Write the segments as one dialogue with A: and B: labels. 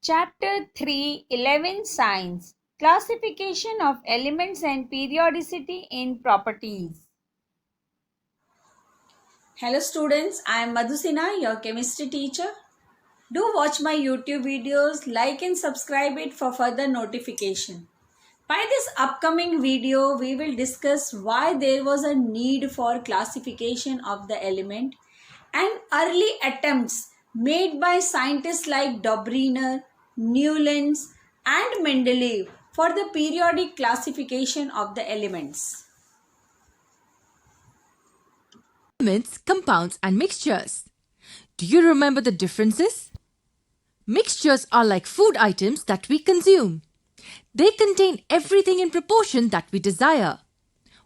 A: Chapter 3 11 Science Classification of Elements and Periodicity in Properties.
B: Hello students, I am Madhusina, your chemistry teacher. Do watch my YouTube videos, like and subscribe it for further notification. By this upcoming video, we will discuss why there was a need for classification of the element and early attempts made by scientists like Dobriner, Newlands and Mendeleev for the periodic classification of the elements.
C: Elements, compounds and mixtures. Do you remember the differences? Mixtures are like food items that we consume. They contain everything in proportion that we desire.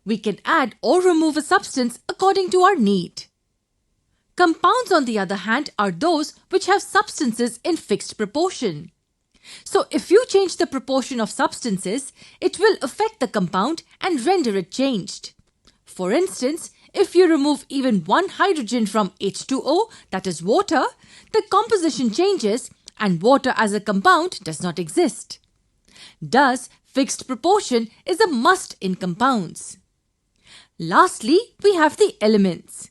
C: We can add or remove a substance according to our need. Compounds, on the other hand, are those which have substances in fixed proportion. So if you change the proportion of substances, it will affect the compound and render it changed. For instance, if you remove even one hydrogen from H2O, that is water, the composition changes and water as a compound does not exist. Thus, fixed proportion is a must in compounds. Lastly, we have the elements.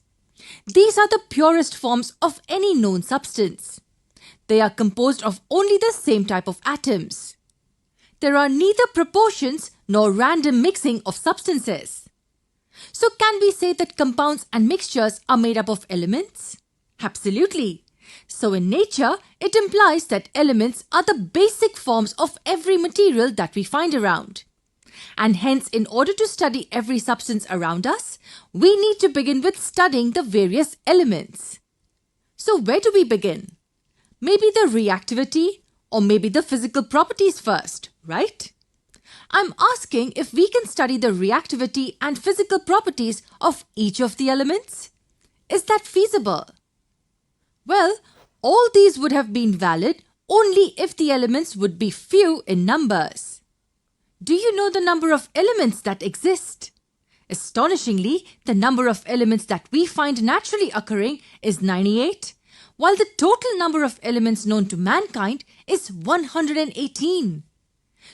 C: These are the purest forms of any known substance. They are composed of only the same type of atoms. There are neither proportions nor random mixing of substances. So can we say that compounds and mixtures are made up of elements? Absolutely. So in nature, it implies that elements are the basic forms of every material that we find around. And hence, in order to study every substance around us, we need to begin with studying the various elements. So where do we begin? Maybe the reactivity or maybe the physical properties first, right? I'm asking if we can study the reactivity and physical properties of each of the elements. Is that feasible? Well, all these would have been valid only if the elements would be few in numbers. Do you know the number of elements that exist? Astonishingly, the number of elements that we find naturally occurring is 98, while the total number of elements known to mankind is 118.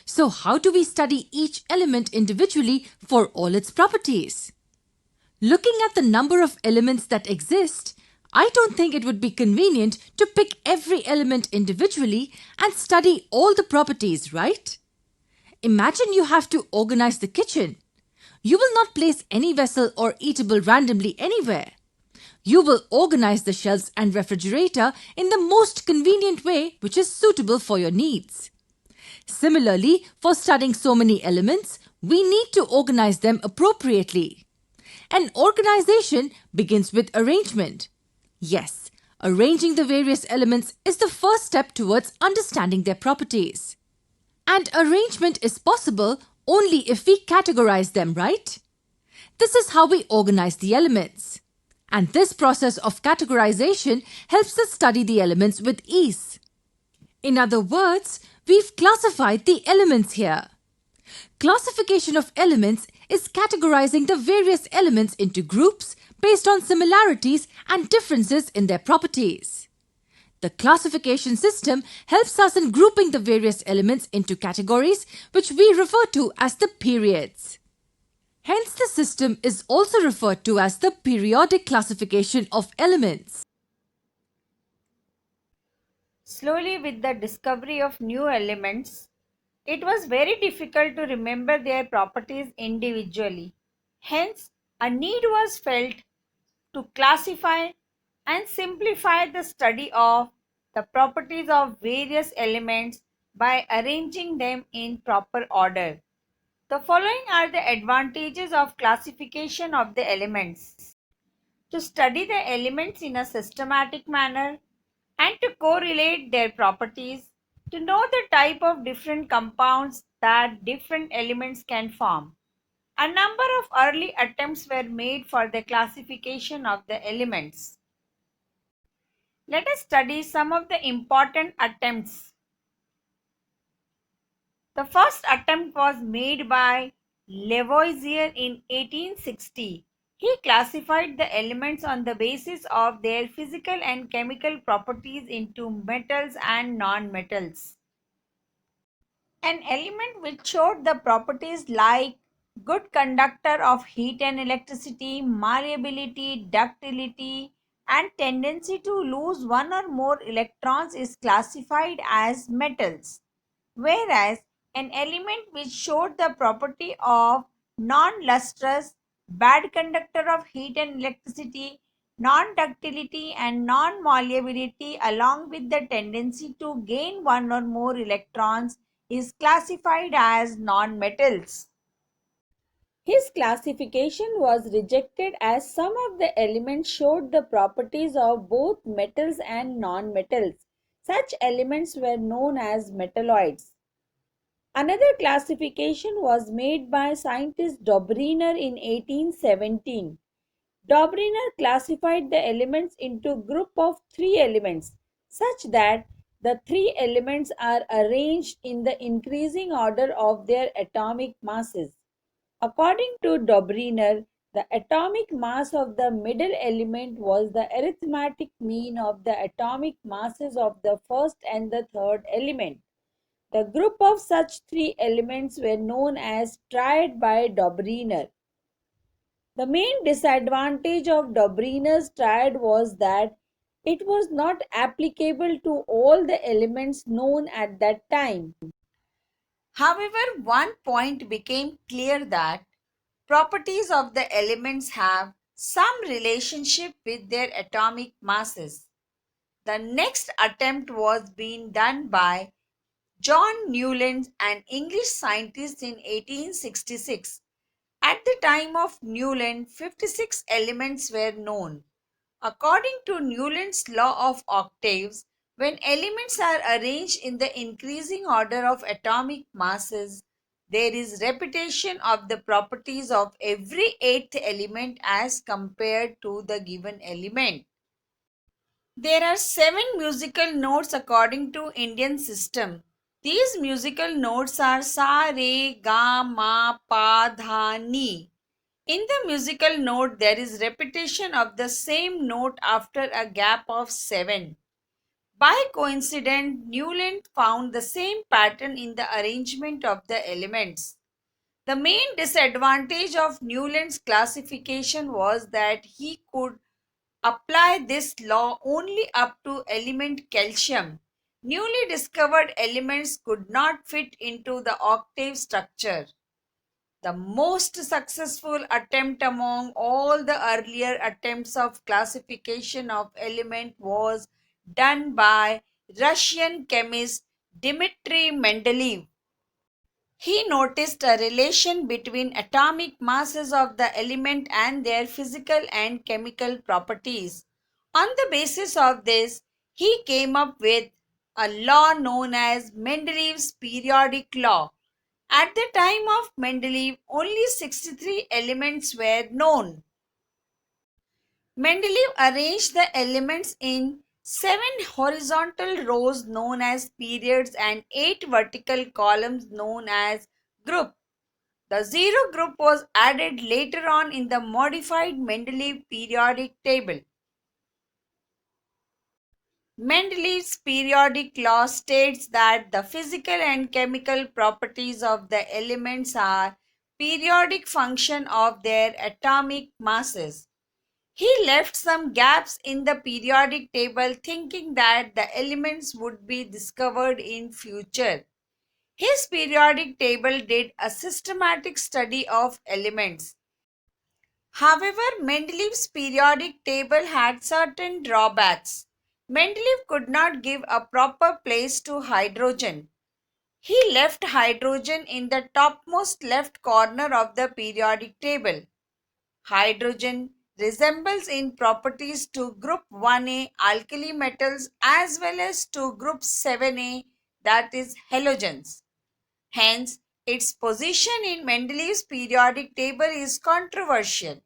C: So how do we study each element individually for all its properties? Looking at the number of elements that exist, I don't think it would be convenient to pick every element individually and study all the properties, right? Imagine you have to organize the kitchen. You will not place any vessel or eatable randomly anywhere. You will organize the shelves and refrigerator in the most convenient way which is suitable for your needs. Similarly, for studying so many elements, we need to organize them appropriately. An organization begins with arrangement. Yes, arranging the various elements is the first step towards understanding their properties. And arrangement is possible only if we categorize them, right? This is how we organize the elements. And this process of categorization helps us study the elements with ease. In other words, we've classified the elements here. Classification of elements is categorizing the various elements into groups based on similarities and differences in their properties. The classification system helps us in grouping the various elements into categories which we refer to as the periods. Hence, the system is also referred to as the periodic classification of elements.
A: Slowly, with the discovery of new elements, it was very difficult to remember their properties individually. Hence, a need was felt to classify and simplify the study of the properties of various elements by arranging them in proper order. The following are the advantages of classification of the elements. To study the elements in a systematic manner and to correlate their properties, to know the type of different compounds that different elements can form. A number of early attempts were made for the classification of the elements. Let us study some of the important attempts. The first attempt was made by Lavoisier in 1860. He classified the elements on the basis of their physical and chemical properties into metals and non-metals. An element which showed the properties like good conductor of heat and electricity, malleability, ductility, and tendency to lose one or more electrons is classified as metals, whereas an element which showed the property of non-lustrous, bad conductor of heat and electricity, non-ductility and non-malleability along with the tendency to gain one or more electrons is classified as non-metals. His classification was rejected as some of the elements showed the properties of both metals and non-metals. Such elements were known as metalloids. Another classification was made by scientist Dobriner in 1817. Dobriner classified the elements into a group of three elements such that the three elements are arranged in the increasing order of their atomic masses. According to Dobriner, the atomic mass of the middle element was the arithmetic mean of the atomic masses of the first and the third element. The group of such three elements were known as triad by Dobriner. The main disadvantage of Dobriner's triad was that it was not applicable to all the elements known at that time. However, one point became clear that properties of the elements have some relationship with their atomic masses. The next attempt was being done by John Newland, an English scientist in 1866. At the time of Newland, 56 elements were known. According to Newland's law of octaves, when elements are arranged in the increasing order of atomic masses, there is repetition of the properties of every eighth element as compared to the given element. There are 7 musical notes according to Indian system. These musical notes are sa, re, ga, ma, pa, dha, ni. In the musical note, there is repetition of the same note after a gap of 7. By coincidence, Newland found the same pattern in the arrangement of the elements. The main disadvantage of Newland's classification was that he could apply this law only up to element calcium. Newly discovered elements could not fit into the octave structure. The most successful attempt among all the earlier attempts of classification of element was done by Russian chemist Dmitry Mendeleev. He noticed a relation between atomic masses of the element and their physical and chemical properties. On the basis of this, he came up with a law known as Mendeleev's periodic law. At the time of Mendeleev, only 63 elements were known. Mendeleev arranged the elements in 7 horizontal rows known as periods and 8 vertical columns known as group. The zero group was added later on in the modified Mendeleev periodic table. Mendeleev's periodic law states that the physical and chemical properties of the elements are periodic function of their atomic masses. He left some gaps in the periodic table thinking that the elements would be discovered in future. His periodic table did a systematic study of elements. However, Mendeleev's periodic table had certain drawbacks. Mendeleev could not give a proper place to hydrogen. He left hydrogen in the topmost left corner of the periodic table. Hydrogen resembles in properties to group 1a alkali metals as well as to group 7a, that is halogens. Hence, its position in Mendeleev's periodic table is controversial.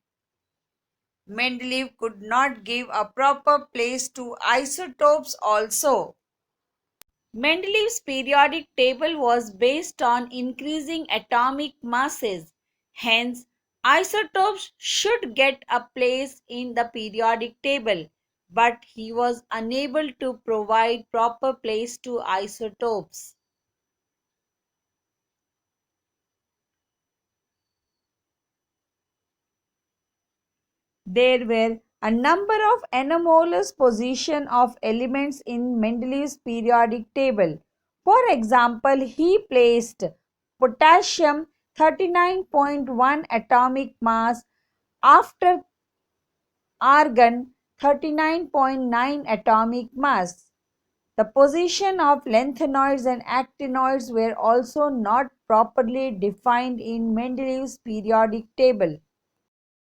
A: Mendeleev could not give a proper place to isotopes also. Mendeleev's periodic table was based on increasing atomic masses. Hence, isotopes should get a place in the periodic table, but he was unable to provide proper place to isotopes. There were a number of anomalous positions of elements in Mendeleev's periodic table. For example, he placed potassium 39.1 atomic mass after argon 39.9 atomic mass. The position of lanthanoids and actinoids were also not properly defined in Mendeleev's periodic table.